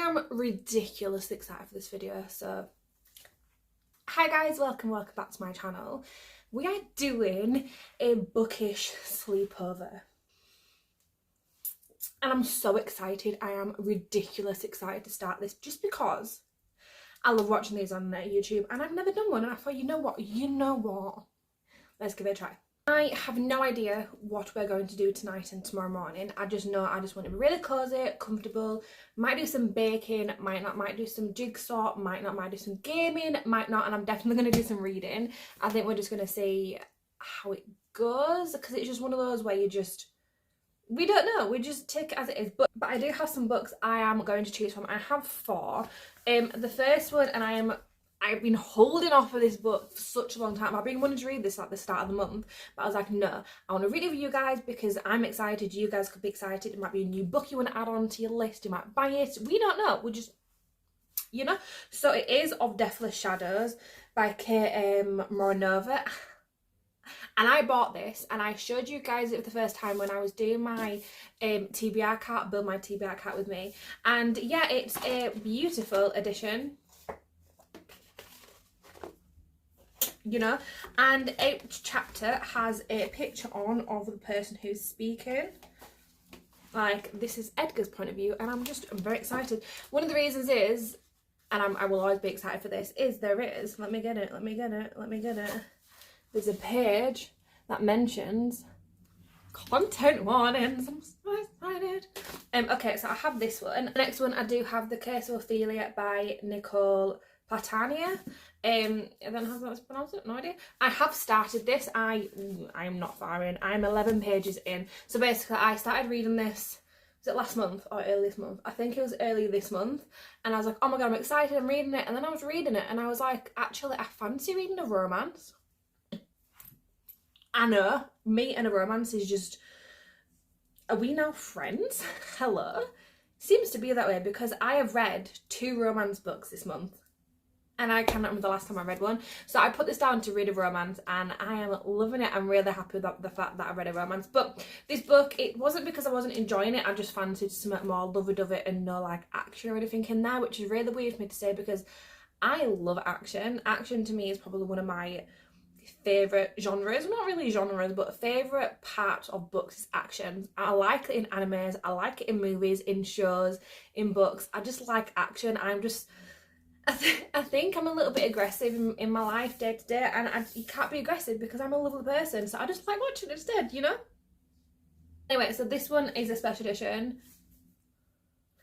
am ridiculously excited for this video. So hi guys, welcome back to my channel. We are doing a Bookish sleepover and I'm so excited. I am ridiculously excited to start this just because I love watching these on YouTube and I've never done one, and I thought, you know what, let's give it a try. I have no idea what we're going to do tonight and tomorrow morning. I just know I just want to be really cozy, comfortable, might do some baking, might do some jigsaw, might do some gaming, might not, and I'm definitely going to do some reading. I think we're just going to see how it goes, because it's just one of those where we don't know, we just take it as it is. But I do have some books I am going to choose from. I have 4. The first one, and I've been holding off for this book for such a long time. I've been wanting to read this at the start of the month, but I was like, no, I want to read it for you guys because I'm excited. You guys could be excited. It might be a new book you want to add on to your list. You might buy it. We don't know. We're just, you know. So it is Of Deathless Shadows by K.M. Moronova. And I bought this and I showed you guys it for the first time when I was doing my TBR cart, build my TBR cart with me. And yeah, it's a beautiful edition. You know, and each chapter has a picture on of the person who's speaking. Like, this is Edgar's point of view, and I'm very excited. One of the reasons is, and I will always be excited for this, is let me get it. There's a page that mentions content warnings. I'm so excited. Okay, so I have this one. The next one, I do have The Curse of Ophelia by Nicole Platania. I don't know how that's pronounced, no idea. I have started this. I am not far in. I'm 11 pages in. So basically I started reading this, was it last month or early this month? I think it was early this month, and I was like, oh my god, I'm excited, I'm reading it. And then I was reading it and I was like, actually I fancy reading a romance. I know, me and a romance is just, are we now friends? Hello? Seems to be that way because I have read 2 romance books this month. And I cannot remember the last time I read one. So I put this down to read a romance and I am loving it. I'm really happy with the fact that I read a romance. But this book, it wasn't because I wasn't enjoying it. I just fancied something more lovey-dovey and no like action or anything in there, which is really weird for me to say because I love action. Action to me is probably one of my favourite genres. Not really genres, but favourite part of books is action. I like it in animes. I like it in movies, in shows, in books. I just like action. I think I'm a little bit aggressive in my life day to day, and you can't be aggressive because I'm a lovely person, so I just like watching it instead, you know? Anyway, so this one is a special edition.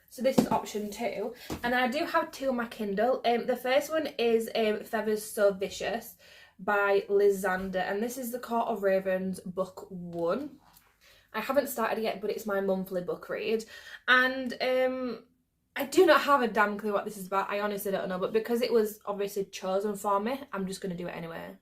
So this is option 2, and I do have 2 on my Kindle. The first one is Feathers So Vicious by Liz Zander, and this is the Court of Ravens book 1. I haven't started yet, but it's my monthly book read, and I do not have a damn clue what this is about. I honestly don't know, but because it was obviously chosen for me, I'm just going to do it anyway.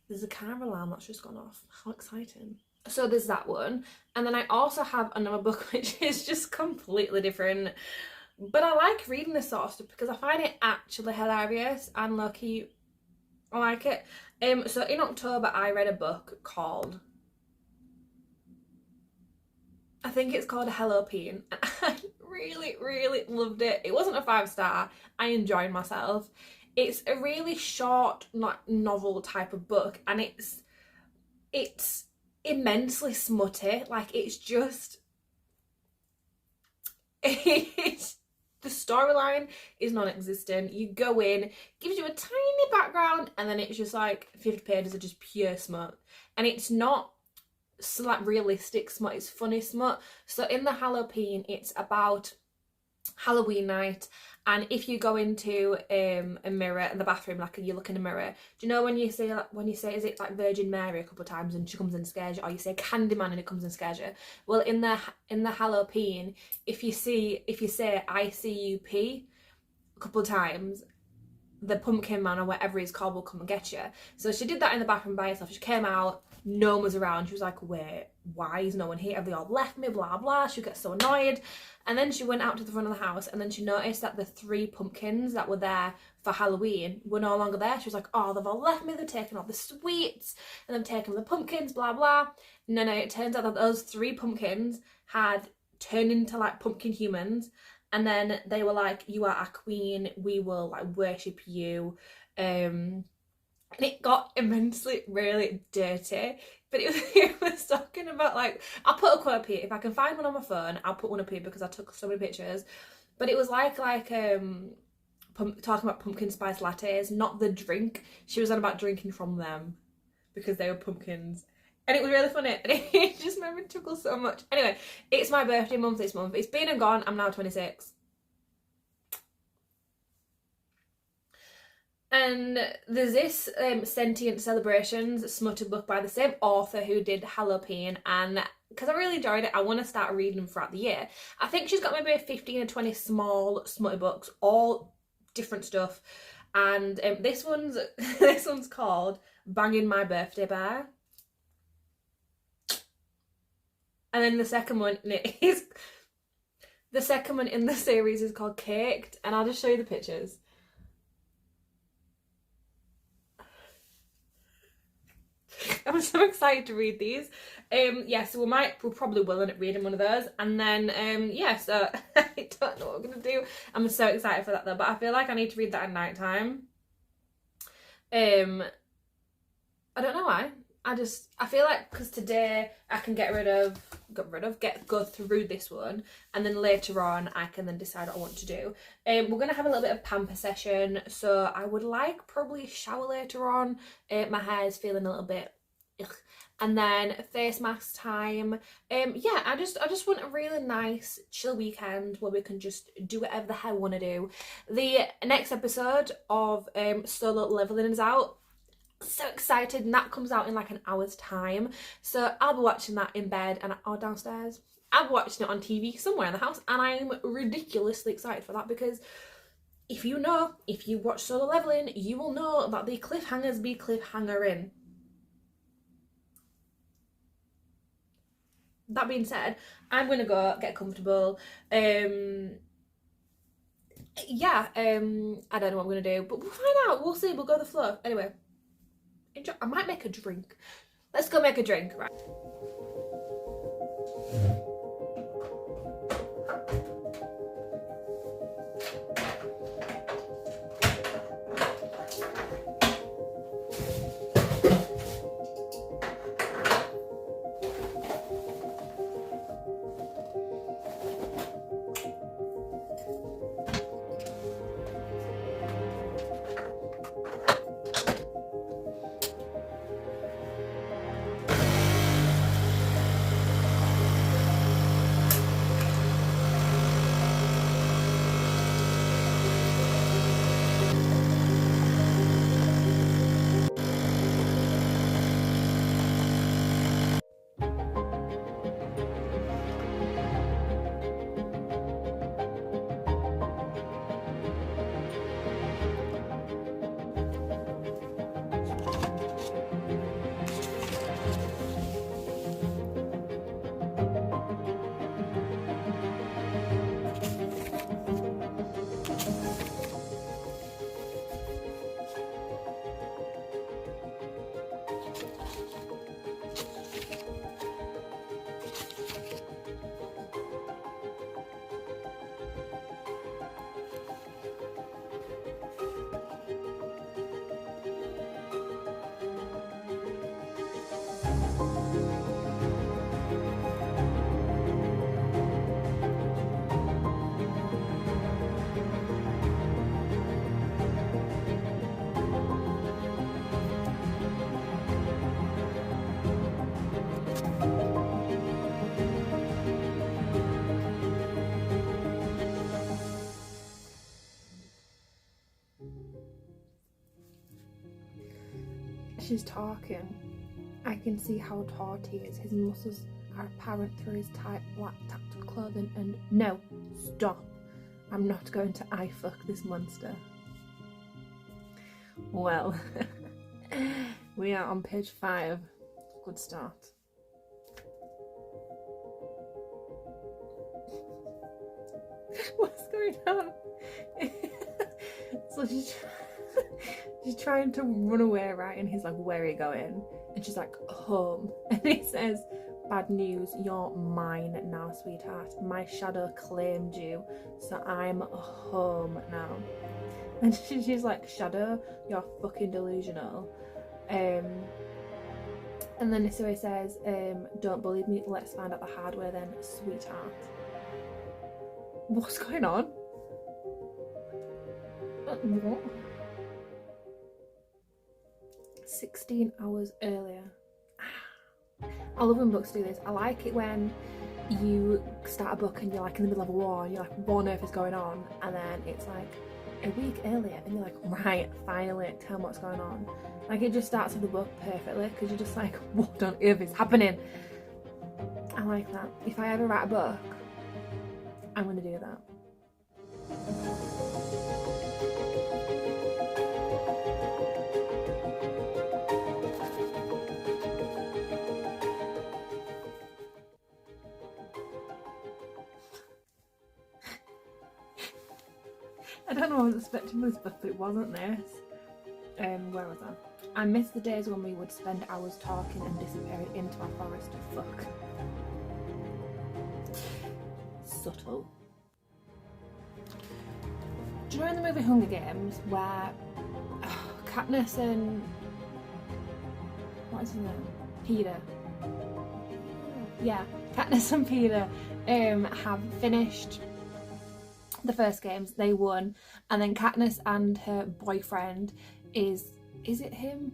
There's a car alarm that's just gone off. How exciting. So there's that one. And then I also have another book which is just completely different. But I like reading this sort of stuff because I find it actually hilarious and low-key. I like it. So in October I read a book called, I think it's called Hello Peen, and I really loved it. It wasn't a 5-star. I enjoyed myself. It's a really short, not novel type of book, and it's immensely smutty. Like, it's just, the storyline is non-existent. You go in, gives you a tiny background, and then it's just like 50 pages of just pure smut, and it's not like realistic smut, it's funny smut. So in the Halloween, it's about Halloween night, and if you go into a mirror in the bathroom, like you look in a mirror, do you know when you say is it like Virgin Mary a couple of times and she comes and scares you, or you say Candyman and it comes and scares you? Well, in the Halloween, if you say ICUP a couple of times, the pumpkin man or whatever he's called will come and get you. So she did that in the bathroom by herself. She came out, no one was around. She was like, wait, why is no one here? Have they all left me? Blah blah. She gets so annoyed, and then she went out to the front of the house, and then she noticed that the 3 pumpkins that were there for Halloween were no longer there. She was like, oh, they've all left me. They've taken all the sweets and they've taken the pumpkins. Blah blah. No, it turns out that those 3 pumpkins had turned into like pumpkin humans, And then they were like, you are our queen, we will like worship you. And it got immensely really dirty, but it was talking about like, I'll put a quote up here if I can find one on my phone. I'll put one up here because I took so many pictures. But it was like talking about pumpkin spice lattes, not the drink. She was on about drinking from them because they were pumpkins. And it was really funny. And it just made me chuckle so much. Anyway, it's my birthday month this month. It's been and gone. I'm now 26. And there's this Sentient Celebrations smutted book by the same author who did Halloween, and because I really enjoyed it, I want to start reading them throughout the year. I think she's got maybe 15 or 20 small smutty books, all different stuff, and this one's called Banging My Birthday Bear. And then the second one in the series is called Caked, and I'll just show you the pictures. I'm so excited to read these. So we'll probably will end up reading one of those. And then, so I don't know what we're going to do. I'm so excited for that though, but I feel like I need to read that at night time. I don't know why. I feel like because today I can go through this one, and then later on I can then decide what I want to do. We're going to have a little bit of pamper session, so I would like probably a shower later on. My hair is feeling a little bit ugh. And then face mask time. I just want a really nice chill weekend where we can just do whatever the hell we want to do. The next episode of Solo Leveling is out. So excited, and that comes out in like an hour's time, so I'll be watching that in bed or downstairs. I'll be watching it on TV somewhere in the house, and I'm ridiculously excited for that because if you watch Solo Leveling, you will know that the cliffhangers be cliffhangering. That being said, I'm gonna go get comfortable. I don't know what I'm gonna do, but we'll find out. We'll see. We'll go with the flow. Anyway. I might make a drink. Let's go make a drink, right? She's talking. I can see how taut he is. His muscles are apparent through his tight black tactical clothing, and no, stop. I'm not going to eye fuck this monster. Well, we are on page 5. Good start. What's going on? So she's trying to run away, right? And he's like, where are you going? And she's like, home. And he says, bad news, you're mine now, sweetheart. My shadow claimed you, so I'm home now. And she's like, Shadow, you're fucking delusional. And then Nisue says, don't believe me, let's find out the hard way then, sweetheart. What's going on? What? 16 hours earlier. I love when books do this. I like it when you start a book and you're like in the middle of a war and you're like, what on earth is going on? And then it's like a week earlier and you're like, right, finally, tell me what's going on. Like, it just starts with the book perfectly because you're just like, what on earth is happening? I like that. If I ever write a book, I'm going to do that. I don't know what I was expecting this book, but it wasn't this. Where was I? I miss the days when we would spend hours talking and disappearing into our forest. Fuck. Subtle. Do you know in the movie Hunger Games where Katniss and what is his name? Peter. Yeah, Katniss and Peter have finished the first games. They won, and then Katniss and her boyfriend is it him?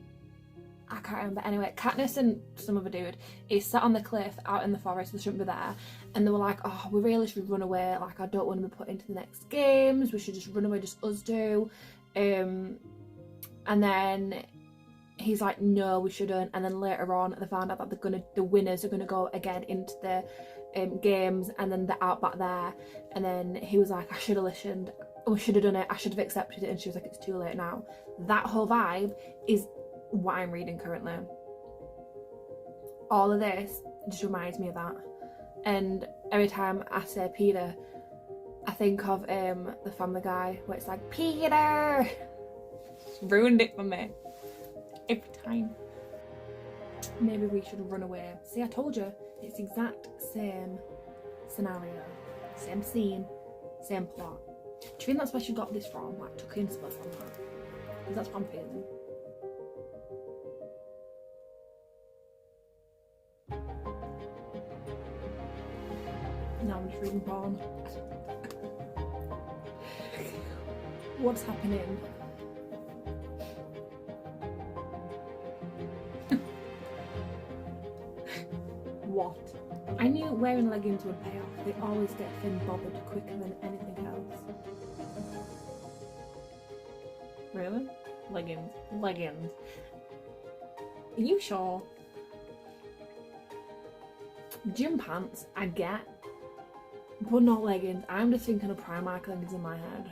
I can't remember. Anyway, Katniss and some other dude is sat on the cliff out in the forest. They shouldn't be there, and they were like, oh, we really should run away, like I don't want to be put into the next games, we should just run away, just us two. And then he's like, no, we shouldn't. And then later on they found out that the winners are gonna go again into the games, and then they're out back there. And then he was like, I should have listened, we should have done it, I should have accepted it. And she was like, it's too late now. That whole vibe is what I'm reading currently. All of this just reminds me of that. And every time I say Peter, I think of the Family Guy where it's like, Peter! Ruined it for me every time. Maybe we should run away. See, I told you, it's the exact same scenario, same scene, same plot. Do you think that's where she got this from? Like, took inspo from that? Because that's what I'm feeling. Now I'm just reading porn. What's happening? What? I knew wearing leggings would pay off. They always get thin bothered quicker than anything else. Really? Leggings. Leggings. Are you sure? Gym pants, I get. But not leggings. I'm just thinking of Primark leggings in my head.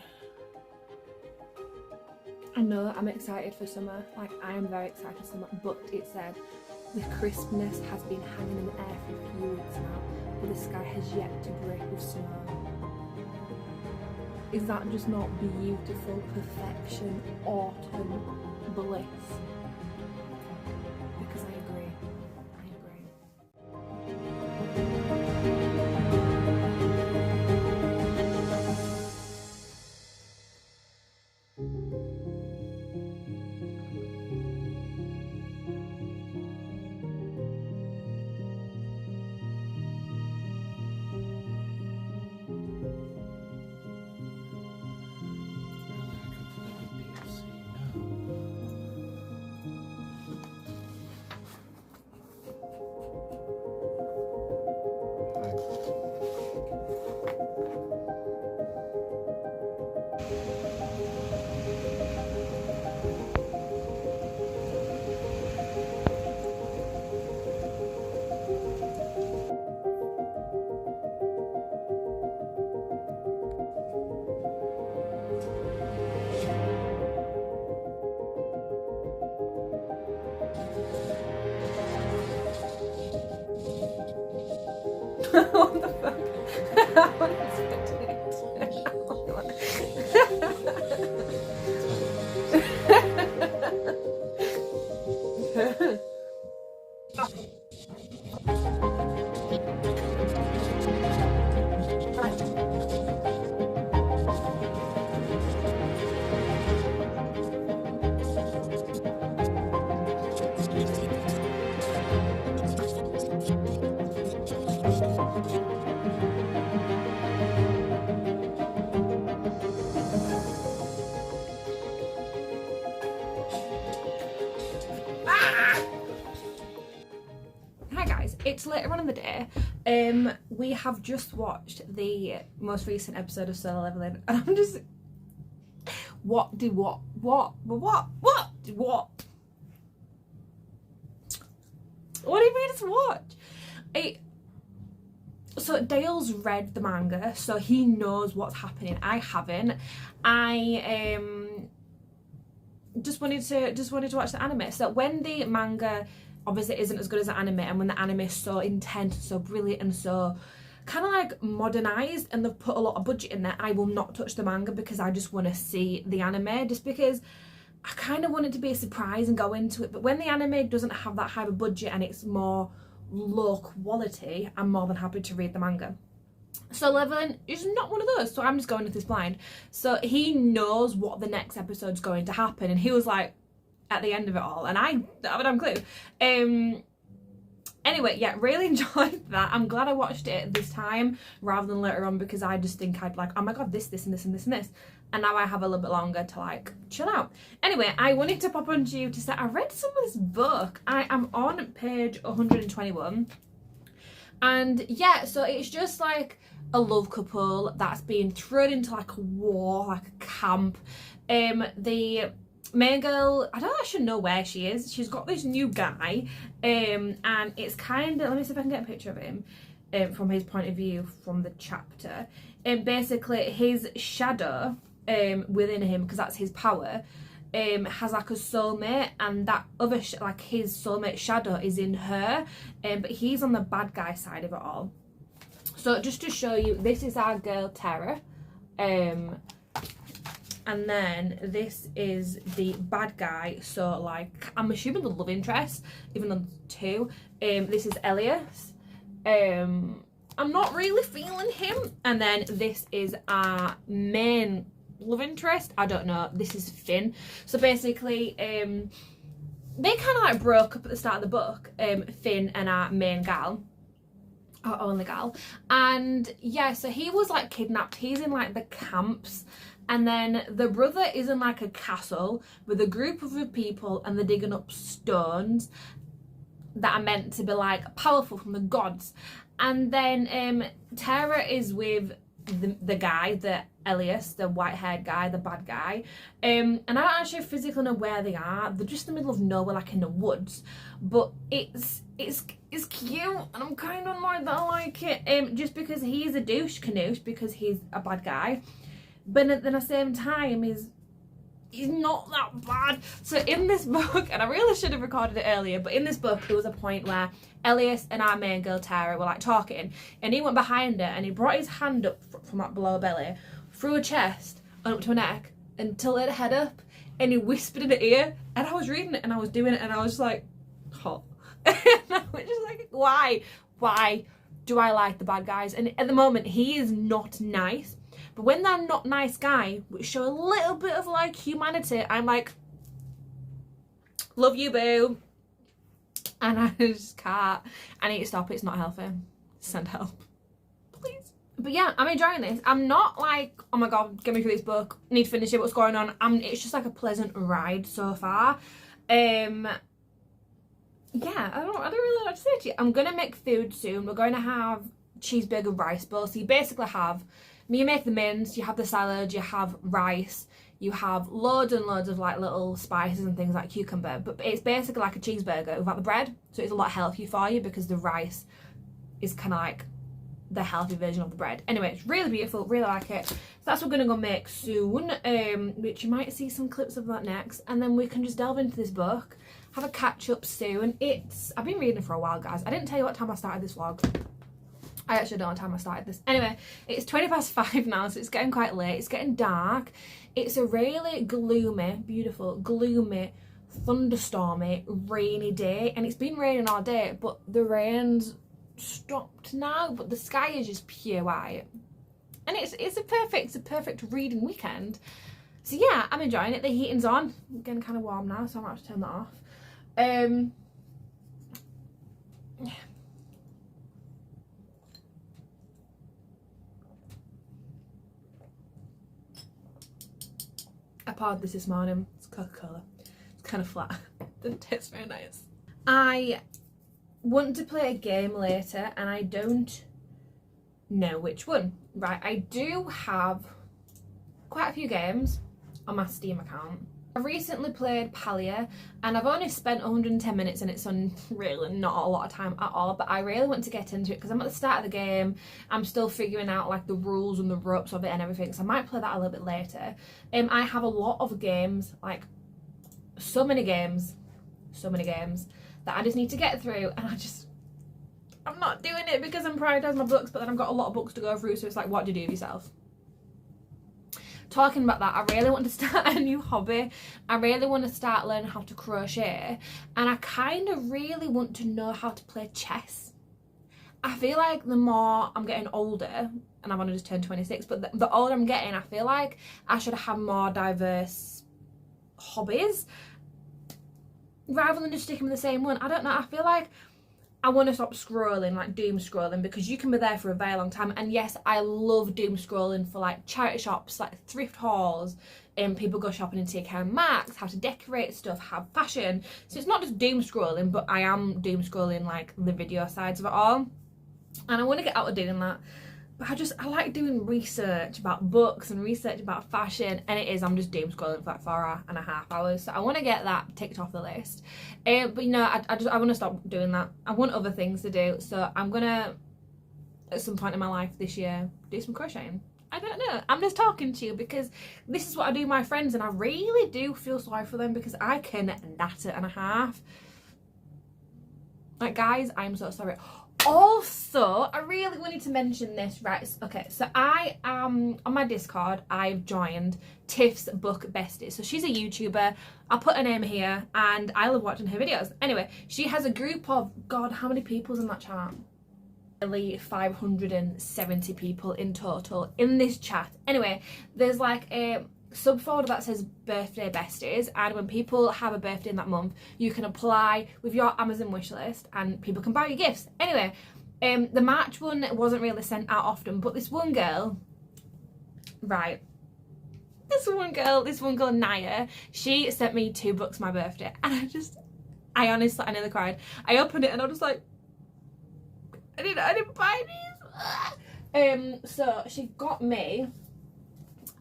I know I'm excited for summer. Like, I am very excited for summer. But it said the crispness has been hanging in the air for a few weeks now, but the sky has yet to break with snow. Is that just not beautiful perfection, autumn bliss? Because I agree. I agree. What the fuck? I wasn't expecting it. it's later on in the day. We have just watched the most recent episode of Solo Leveling, and I'm just, what did we just watch? So Dale's read the manga, so he knows what's happening. I haven't. I just wanted to watch the anime. So when the manga obviously isn't as good as the anime, and when the anime is so intense, so brilliant, and so kind of like modernized, and they've put a lot of budget in there, I will not touch the manga because I just want to see the anime, just because I kind of want it to be a surprise and go into it. But when the anime doesn't have that high of a budget and it's more low quality, I'm more than happy to read the manga. So Leveling is not one of those, so I'm just going with this blind. So he knows what the next episode's going to happen, and he was like at the end of it all, and I have a damn clue. Anyway, yeah, really enjoyed that. I'm glad I watched it this time rather than later on, because I just think I'd be like, oh my god, this and this and this and this, and now I have a little bit longer to like chill out. Anyway, I wanted to pop on to you to say I read some of this book. I am on page 121, and yeah, so it's just like a love couple that's being thrown into like a war, like a camp. The main girl, I don't actually know where she is. She's got this new guy, and it's kind of, let me see if I can get a picture of him from his point of view from the chapter. And basically his shadow within him, because that's his power, has like a soulmate, and that other like his soulmate shadow is in her, but he's on the bad guy side of it all. So just to show you, this is our girl Tara, and then this is the bad guy, so like I'm assuming the love interest, even though there's two. This is Elias. I'm not really feeling him. And then this is our main love interest, I don't know, this is Finn. So basically they kind of like broke up at the start of the book, Finn and our main gal, our only gal, and yeah, so he was like kidnapped. He's in like the camps, and then the brother is in like a castle with a group of people, and they're digging up stones that are meant to be like powerful from the gods. And then Tara is with the guy, the Elias, the white-haired guy, the bad guy, and I don't actually physically know where they are. They're just in the middle of nowhere, like in the woods, but it's cute, and I'm kind of annoyed that I like it, just because he's a douche-canouche, because he's a bad guy, but then at the same time he's not that bad. So in this book, and I really should have recorded it earlier, but in this book there was a point where Elias and our main girl Tara were like talking, and he went behind her and he brought his hand up from that below her belly, through her chest and up to her neck, and tilted her head up, and he whispered in her ear, and I was reading it and I was doing it, and I was just like, hot. And I was just like, why do I like the bad guys? And at the moment he is not nice, but when they're not nice guy, which show a little bit of like humanity, I'm like, love you, boo. And I just can't. I need to stop. It's not healthy. Send help, please. But yeah, I'm enjoying this. I'm not like, oh my god, get me through this book, need to finish it, what's going on. It's just like a pleasant ride so far. Yeah, I don't really know what to say to you. I'm gonna make food soon. We're going to have cheeseburger rice bowl. So you basically have, you make the mince, you have the salad, you have rice, you have loads and loads of like little spices and things like cucumber, but it's basically like a cheeseburger without the bread, so it's a lot healthier for you because the rice is kind of like the healthy version of the bread. Anyway, it's really beautiful, really like it. So that's what we're gonna go make soon, which you might see some clips of that next, and then we can just delve into this book, have a catch up soon. I've been reading for a while, guys. I didn't tell you what time I started this vlog. I actually don't know what time I started this. Anyway, it's 5:20 now, so it's getting quite late. It's getting dark. It's a really gloomy, beautiful, gloomy, thunderstormy, rainy day. And it's been raining all day, but the rain's stopped now. But the sky is just pure white. And it's a perfect reading weekend. So yeah, I'm enjoying it. The heating's on. It's getting kind of warm now, so I might have to turn that off. Yeah. I poured this morning. It's Coca-Cola. It's kind of flat. Didn't taste very nice. I want to play a game later and I don't know which one. Right, I do have quite a few games on my Steam account. I've recently played Palia and I've only spent 110 minutes and it's on really not a lot of time at all, but I really want to get into it because I'm at the start of the game. I'm still figuring out like the rules and the ropes of it and everything, so I might play that a little bit later. I have a lot of games, like so many games that I just need to get through, and I'm not doing it because I'm prioritising my books, but then I've got a lot of books to go through, so it's like, what do you do with yourself? Talking about that, I really want to start a new hobby. I really want to start learning how to crochet, and I kind of really want to know how to play chess. I feel like the more I'm getting older, and I've only just turned 26, but the older I'm getting, I feel like I should have more diverse hobbies rather than just sticking with the same one. I don't know, I feel like I want to stop scrolling, like doom scrolling, because you can be there for a very long time. And yes, I love doom scrolling for like charity shops, like thrift hauls, and people go shopping in TK Maxx, how to decorate stuff, have fashion. So it's not just doom scrolling, but I am doom scrolling like the video sides of it all. And I want to get out of doing that. But I like doing research about books and research about fashion, and I'm just doom scrolling for like 4.5 hours. So I want to get that ticked off the list. But you know, I want to stop doing that. I want other things to do. So I'm gonna, at some point in my life this year, do some crocheting. I don't know. I'm just talking to you because this is what I do with my friends, and I really do feel sorry for them because I can nat it and a half. Like, guys, I'm so sorry. Also, I really wanted to mention this, right? Okay, so I am on my Discord. I've joined Tiff's Book Besties. So she's a YouTuber. I'll put her name here, and I love watching her videos. Anyway, she has a group of, God, how many people's in that chat? Nearly 570 people in total in this chat. Anyway, there's like a subfolder that says birthday besties, and when people have a birthday in that month, you can apply with your Amazon wishlist and people can buy you gifts. Anyway, the March one wasn't really sent out often, but this one girl, right, this one girl Naya, she sent me 2 books for my birthday, and I honestly, I nearly cried. I opened it and I was like, I didn't buy these. So she got me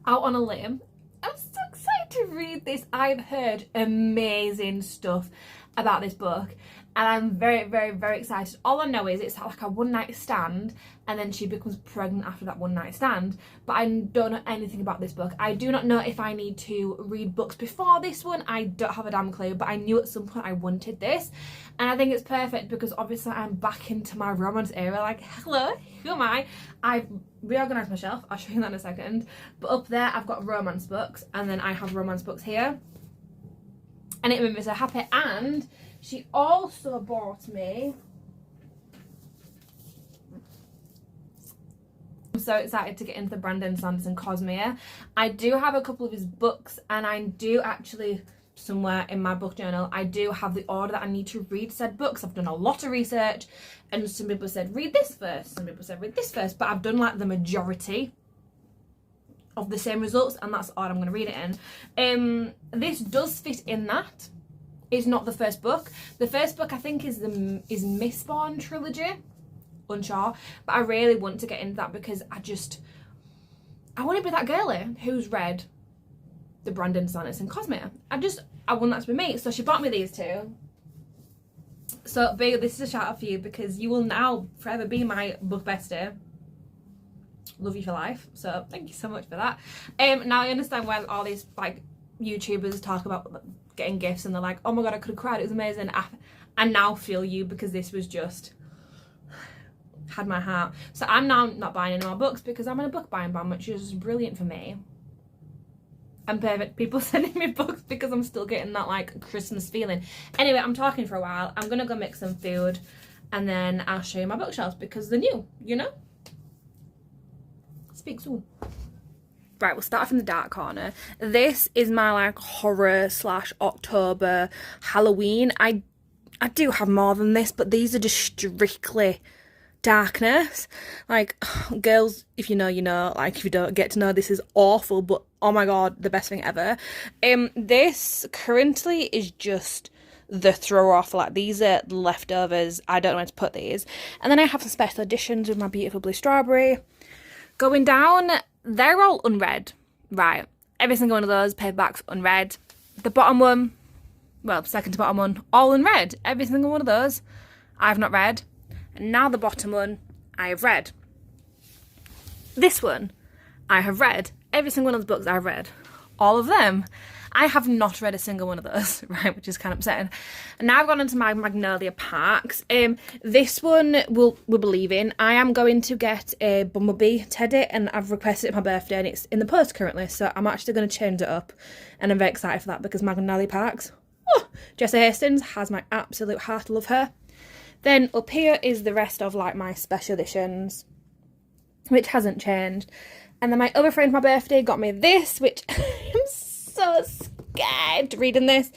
Out on a Limb. I'm so excited to read this. I've heard amazing stuff about this book, and I'm very, very, very excited. All I know is it's like a one-night stand, and then she becomes pregnant after that one-night stand, but I don't know anything about this book. I do not know if I need to read books before this one. I don't have a damn clue, but I knew at some point I wanted this, and I think it's perfect because obviously I'm back into my romance era. Like, hello, who am I? I've reorganised my shelf. I'll show you that in a second. But up there I've got romance books, and then I have romance books here, and it made me so happy. And she also bought me, I'm so excited to get into the Brandon Sanderson Cosmere. I do have a couple of his books, and I do actually, somewhere in my book journal, I do have the order that I need to read said books. I've done a lot of research, and some people said read this first, some people said read this first, but I've done like the majority of the same results, and that's the order I'm going to read it in. This does fit in that. It's not the first book. The first book I think is Mistborn trilogy. Unsure, but I really want to get into that because I want to be that girlie who's read the Brandon Sanderson Cosmere. I want that to be me. So she bought me these 2. So big, this is a shout out for you because you will now forever be my book bestie. Love you for life. So thank you so much for that. Now I understand why all these like YouTubers talk about getting gifts and they're like, oh my god, I could have cried, it was amazing. I now feel you because this was just had my heart. So I'm now not buying any more books because I'm in a book buying ban, which is brilliant for me. And perfect people sending me books because I'm still getting that like Christmas feeling. Anyway, I'm talking for a while. I'm gonna go make some food and then I'll show you my bookshelves because they're new, you know? Speak soon. Right, we'll start from the dark corner. This is my like horror / October Halloween. I do have more than this, but these are just strictly darkness. Like, girls, if you know, you know. Like, if you don't get to know, this is awful, but oh my god, the best thing ever. This currently is just the throw off, like these are the leftovers, I don't know where to put these. And then I have some special editions with my beautiful blue strawberry. Going down, they're all unread, right? Every single one of those paperbacks unread. The bottom one, well, second to bottom one, all unread. Every single one of those I've not read. And now the bottom one I have read. This one I have read. Every single one of the books I've read. All of them. I have not read a single one of those, right, which is kind of upsetting. And now I've gone into my Magnolia Parks. This one we'll be leaving. I am going to get a Bumblebee teddy, and I've requested it for my birthday, and it's in the post currently, so I'm actually going to change it up, and I'm very excited for that because Magnolia Parks, oh, Jessa Hastings has my absolute heart, love her. Then up here is the rest of like my special editions, which hasn't changed. And then my other friend for my birthday got me this, which I'm so scared reading this.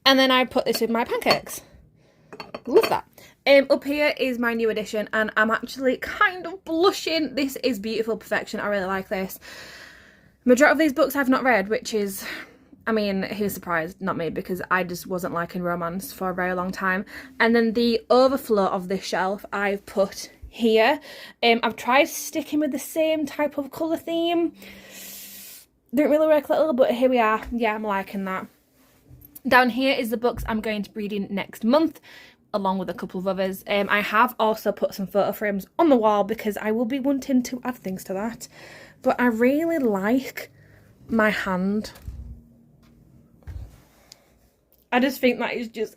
And then I put this with my pancakes. Love that. Up here is my new edition, and I'm actually kind of blushing. This is beautiful perfection. I really like this. Majority of these books I've not read, which is, I mean, who's surprised? Not me, because I just wasn't liking romance for a very long time. And then the overflow of this shelf I've put here. I've tried sticking with the same type of colour theme. Didn't really work a little, but here we are. Yeah, I'm liking that. Down here is the books I'm going to be reading next month, along with a couple of others. I have also put some photo frames on the wall because I will be wanting to add things to that. But I really like my hand. I just think that is just,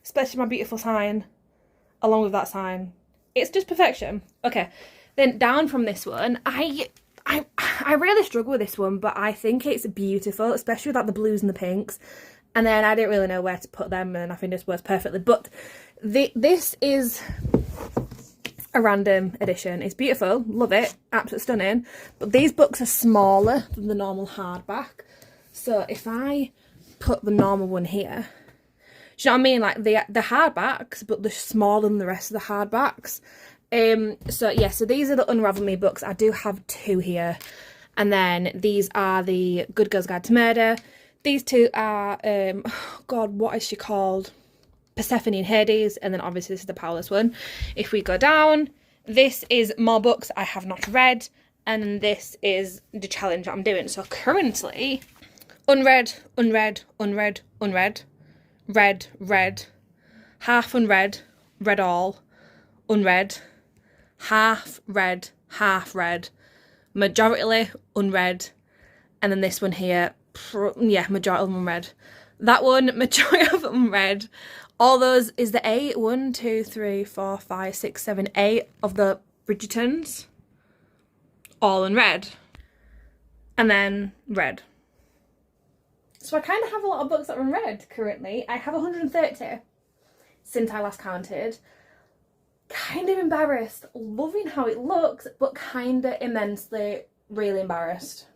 especially my beautiful sign, along with that sign. It's just perfection. Okay, then down from this one, I really struggle with this one, but I think it's beautiful, especially with like the blues and the pinks. And then I didn't really know where to put them, and I think this works perfectly. But this is a random edition. It's beautiful, love it, absolutely stunning. But these books are smaller than the normal hardback. So if I put the normal one here, do you know what I mean? Like the hardbacks, but they're smaller than the rest of the hardbacks. So yeah, so these are the Unravel Me books. I do have two here. And then these are the Good Girl's Guide to Murder. These two are, God, what is she called? Persephone and Hades. And then obviously this is the Powerless one. If we go down, this is more books I have not read. And then this is the challenge that I'm doing. So currently, unread, unread, unread, unread. Read, read, half unread, read all, unread, half read, half read, majority unread, and then this one here, yeah, majority of them unread. That one, majority of them unread. All those is the 8, 1, 2, 3, 4, 5, 6, 7, 8 of the Bridgertons, all unread, and then read. So I kind of have a lot of books that are unread currently. I have 130 since I last counted. Kind of embarrassed, loving how it looks, but kind of immensely, really embarrassed.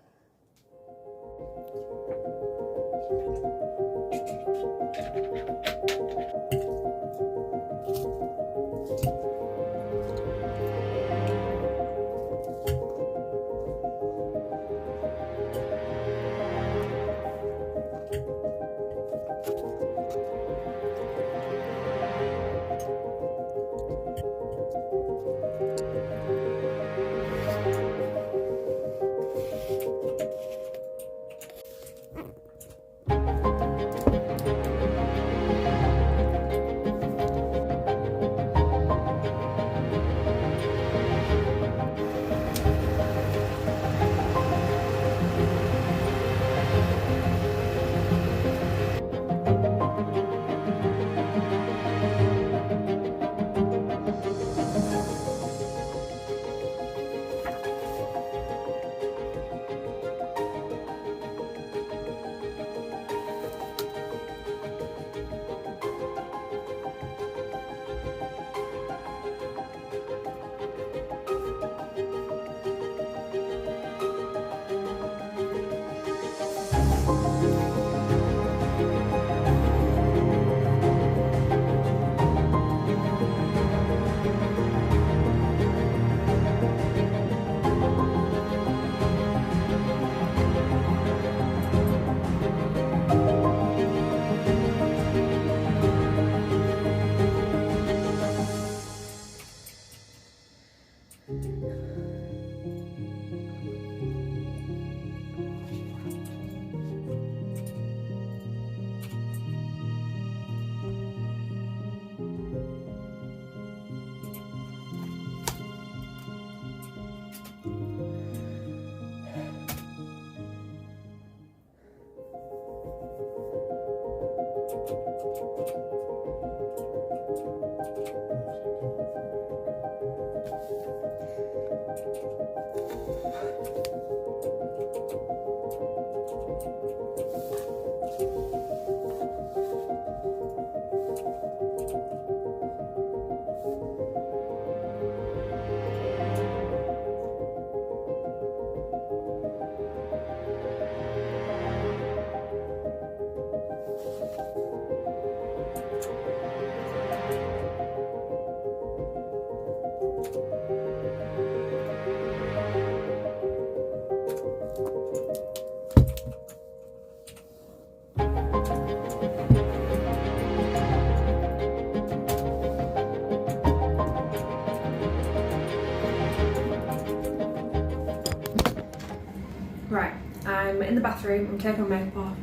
I'm in the bathroom, I'm taking my makeup off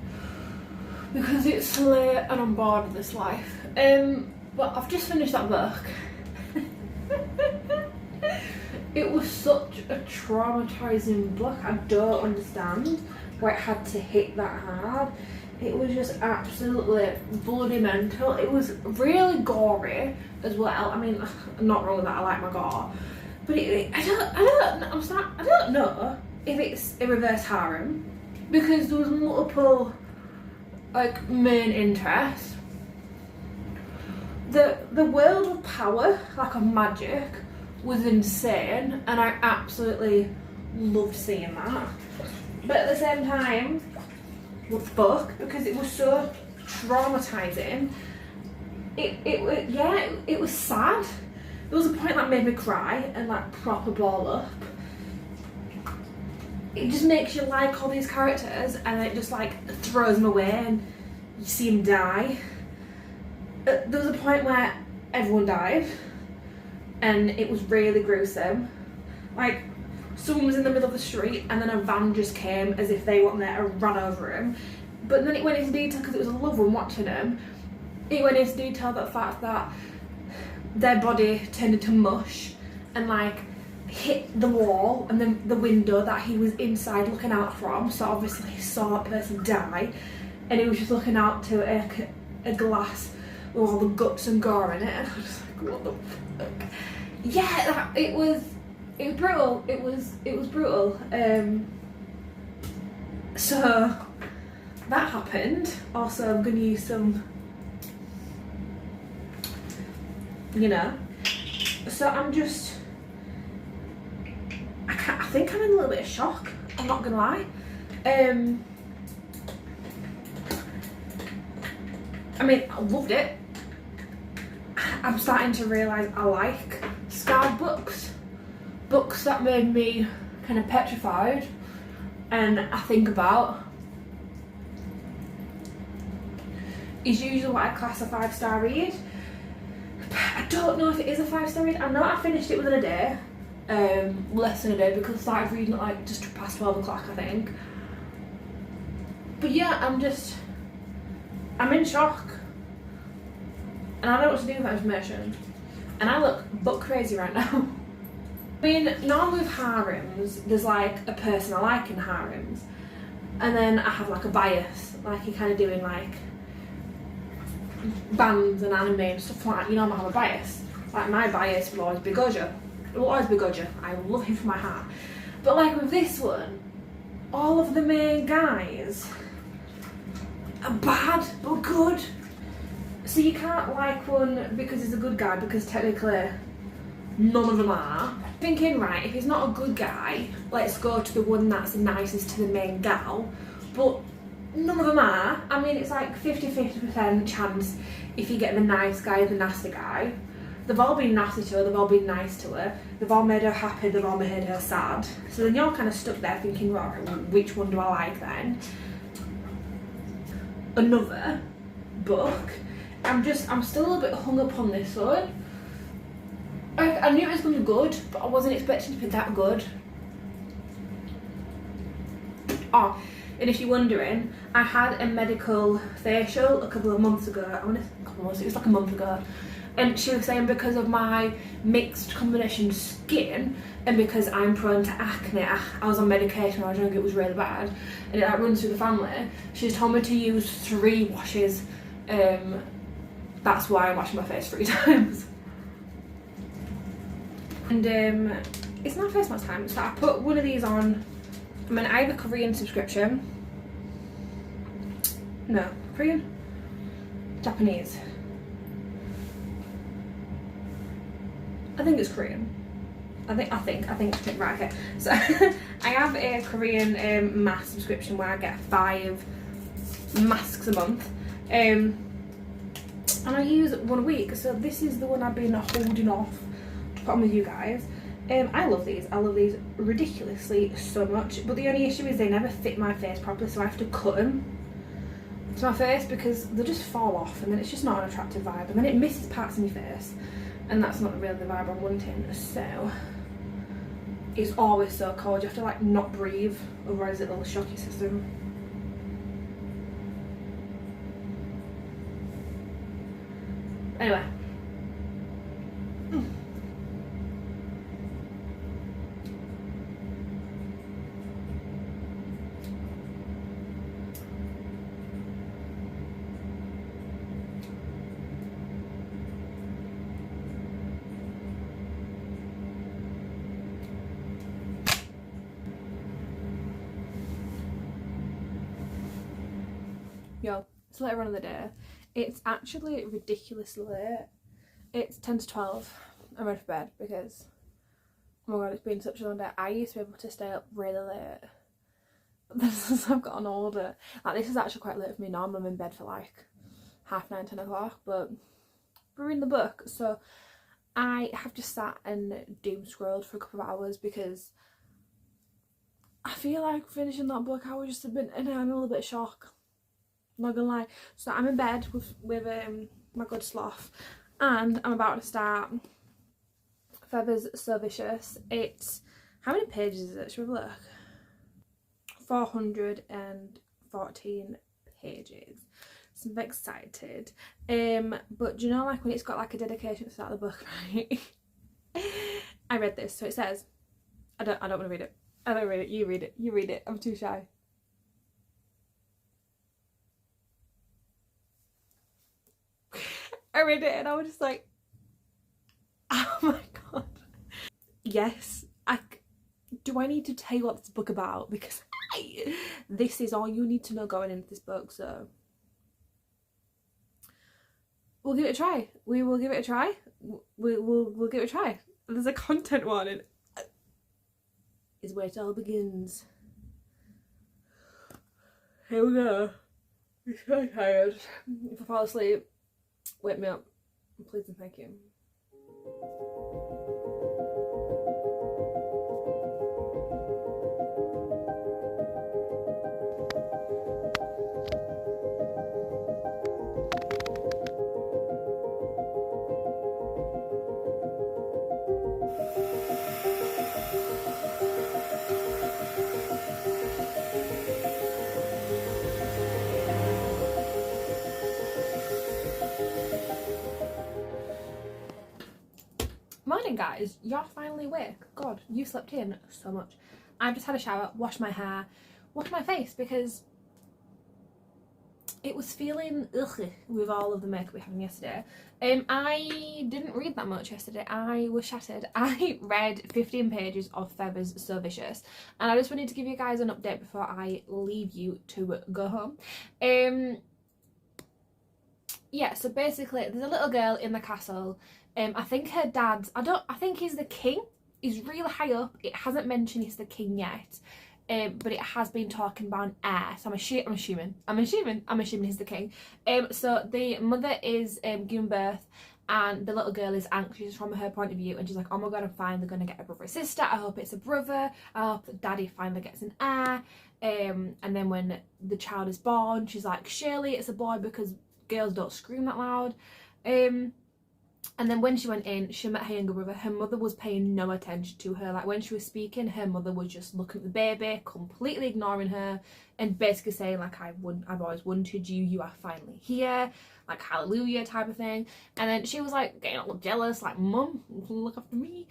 because it's late and I'm bored of this life. But I've just finished that book. It was such a traumatising book. I don't understand why it had to hit that hard. It was just absolutely bloody mental. It was really gory as well. I mean, not wrong with that, I like my gore. But I don't know if it's a reverse harem, because there was multiple like main interests. The world of power, like of magic, was insane, and I absolutely loved seeing that. But at the same time, what the fuck? Because it was so traumatizing. It was sad. There was a point that made me cry and like proper ball up. It just makes you like all these characters, and it just like throws them away and you see them die. There was a point where everyone died and it was really gruesome. Like, someone was in the middle of the street and then a van just came as if they weren't there and ran over him. But then it went into detail, because it was a loved one watching him, it went into detail the fact that their body turned into mush and like hit the wall and then the window that he was inside looking out from, so obviously he saw that person die, and he was just looking out to a glass with all the guts and gore in it, and I was like, what the fuck? Yeah, it was brutal. It was brutal. So that happened. Also, I'm gonna use some, you know. So I'm just, I think I'm in a little bit of shock. I'm not gonna lie. I mean, I loved it. I'm starting to realise I like scarred books. Books that made me kind of petrified, and I think about is usually what I class a 5-star read. I don't know if it is a 5-star read. I know I finished it within a day, less than a day, because I started reading at like just past 12 o'clock, I think. But yeah, I'm in shock, and I don't know what to do with that information, and I look book crazy right now. I mean, normally with harems, there's like a person I like in harems, and then I have like a bias, like you're kind of doing like bands and anime and stuff like that. You know, I have a bias. Like my bias will always be Gojo. It will always be Gojo. I love him from my heart. But like with this one, all of the main guys are bad but good. So you can't like one because he's a good guy, because technically none of them are. Thinking, right, if he's not a good guy, let's go to the one that's the nicest to the main gal. But none of them are. I mean, it's like 50% chance if you get the nice guy or the nasty guy. They've all been nasty to her, they've all been nice to her, they've all made her happy, they've all made her sad. So then you're kind of stuck there thinking, right, which one do I like then? Another book. I'm still a little bit hung up on this one. I knew it was going to be good, but I wasn't expecting to be that good. Oh, and if you're wondering, I had a medical facial a couple of months ago. It was like a month ago. And she was saying because of my mixed combination skin, and because I'm prone to acne, I was on medication when I was young, it was really bad, and it like runs through the family. She told me to use 3 washes. That's why I wash my face 3 times. And it's not face mask time, so I put one of these on. I mean, I have a Korean subscription. No, Korean? Japanese. I think it's Korean. I think right, okay. So I have a Korean mask subscription where I get 5 masks a month. And I use one a week, so this is the one I've been holding off to put on with you guys. I love these ridiculously so much, but the only issue is they never fit my face properly, so I have to cut them to my face because they just fall off, and then it's just not an attractive vibe, and then it misses parts of my face, and that's not really the vibe I'm wanting. So is always so cold. You have to like not breathe, otherwise it'll shock your system. Anyway. Yo, it's later on in the day. It's actually ridiculously late. It's 10 to 12. I'm ready for bed because, oh my god, it's been such a long day. I used to be able to stay up really late. But since I've gotten older, like this is actually quite late for me now. I'm in bed for like 9:30, 10 o'clock, but we're reading the book. So I have just sat and doom scrolled for a couple of hours because I feel like finishing that book, I was just in a little bit of shock. Not gonna lie. So I'm in bed with my good sloth, and I'm about to start Feathers So Vicious. It's, how many pages is it? Should we have a look? 414 pages. So I'm excited. But do you know, like when it's got like a dedication to start the book, right? I read this, so it says, I don't want to read it. I don't read it. You read it. You read it. I'm too shy. I read it and I was just like, oh my god. Yes, do I need to tell you what this book about? Because this is all you need to know going into this book, so we'll give it a try. We will give it a try. We'll give it a try. There's a content warning. Is where it all begins. Here we go. I'm so tired. If I fall asleep, wake me up, please and thank you. Morning guys, you're finally awake. God, you slept in so much. I've just had a shower, washed my hair, washed my face because it was feeling ugh with all of the makeup we had on yesterday. I didn't read that much yesterday. I was shattered. I read 15 pages of Feathers So Vicious, and I just wanted to give you guys an update before I leave you to go home. Yeah, so basically there's a little girl in the castle. I think her dad's, I think he's the king. He's really high up. It hasn't mentioned he's the king yet. But it has been talking about an heir. So I'm assuming he's the king. So the mother is giving birth, and the little girl is anxious from her point of view, and she's like, oh my god, I'm finally gonna get a brother or sister. I hope it's a brother. I hope that daddy finally gets an heir. And then when the child is born, she's like, surely it's a boy because girls don't scream that loud. And then when she went in, she met her younger brother. Her mother was paying no attention to her. Like when she was speaking, her mother was just looking at the baby, completely ignoring her, and basically saying like, I've always wanted you, you are finally here, like hallelujah type of thing. And then she was like getting a little jealous, like, mum, look after me.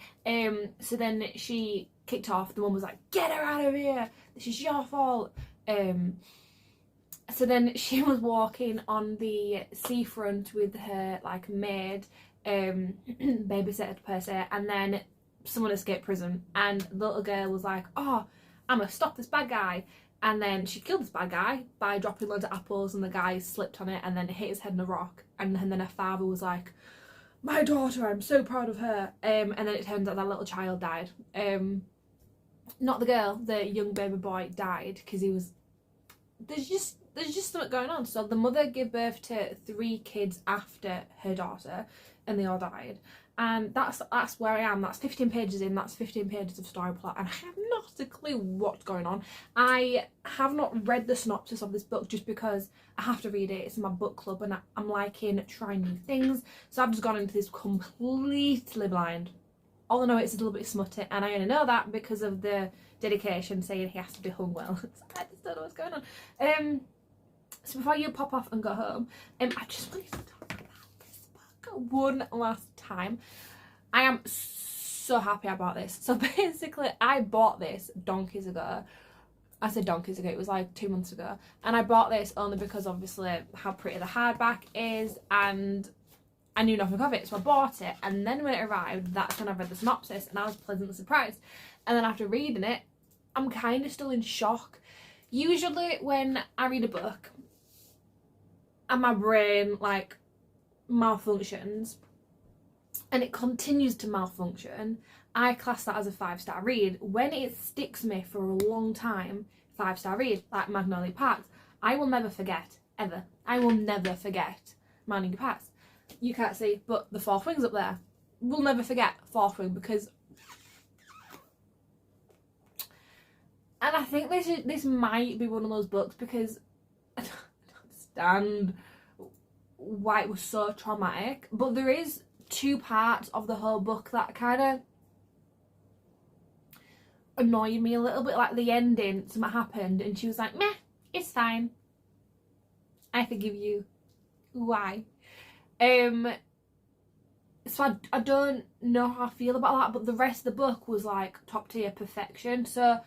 So then she kicked off. The mum was like, get her out of here, this is your fault. So then she was walking on the seafront with her like maid, babysitter per se, and then someone escaped prison, and the little girl was like, oh, I'm gonna stop this bad guy. And then she killed this bad guy by dropping loads of apples, and the guy slipped on it and then hit his head in a rock. And then her father was like, my daughter, I'm so proud of her. And then it turns out that little child died. Not the girl, the young baby boy died because he was, there's just something going on. So the mother gave birth to 3 kids after her daughter, and they all died. And that's where I am. That's 15 pages in. That's 15 pages of story plot, and I have not a clue what's going on. I have not read the synopsis of this book just because I have to read it. It's in my book club, and I'm liking trying new things. So I've just gone into this completely blind. All I know it's a little bit smutty, and I only know that because of the dedication saying he has to be hung well. So I just don't know what's going on. So before you pop off and go home, I just wanted to talk about this book one last time. I am so happy I bought this. So basically, I bought this donkeys ago. I said donkeys ago, it was like 2 months ago. And I bought this only because obviously how pretty the hardback is, and I knew nothing of it, so I bought it. And then when it arrived, that's when I read the synopsis, and I was pleasantly surprised. And then after reading it, I'm kind of still in shock. Usually when I read a book and my brain like malfunctions and it continues to malfunction, I class that as a 5-star read. When it sticks me for a long time, 5-star read, like Magnolia Parks, I will never forget, ever. I will never forget Magnolia Parks. You can't see, but the Fourth Wing's up there. We'll never forget Fourth Wing, because... And I think this might be one of those books, because I don't understand why it was so traumatic, but there is 2 parts of the whole book that kind of annoyed me a little bit. Like the ending, something happened and she was like, meh, it's fine, I forgive you. Why? So I don't know how I feel about that, but the rest of the book was like top tier perfection. So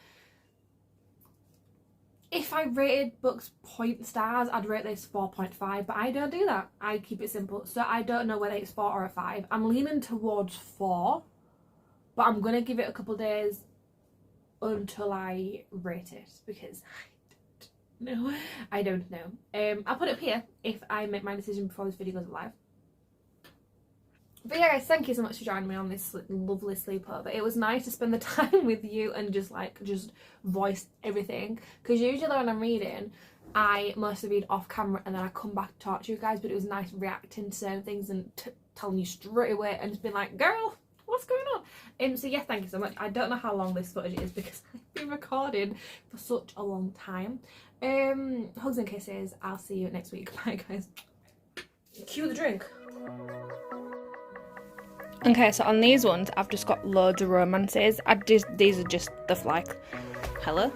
if I rated books point stars, I'd rate this 4.5, but I don't do that. I keep it simple. So I don't know whether it's 4 or a 5. I'm leaning towards 4, but I'm going to give it a couple of days until I rate it, because I don't know. I'll put it up here if I make my decision before this video goes live. But yeah guys, thank you so much for joining me on this lovely sleepover. It was nice to spend the time with you and just voice everything, because usually when I'm reading I mostly read off camera and then I come back to talk to you guys, but it was nice reacting to certain things and telling you straight away and just being like, girl, what's going on? So yeah, thank you so much. I don't know how long this footage is because I've been recording for such a long time. Hugs and kisses. I'll see you next week. Bye guys. Cue the drink. Okay, so on these ones, I've just got loads of romances. These are just the hello?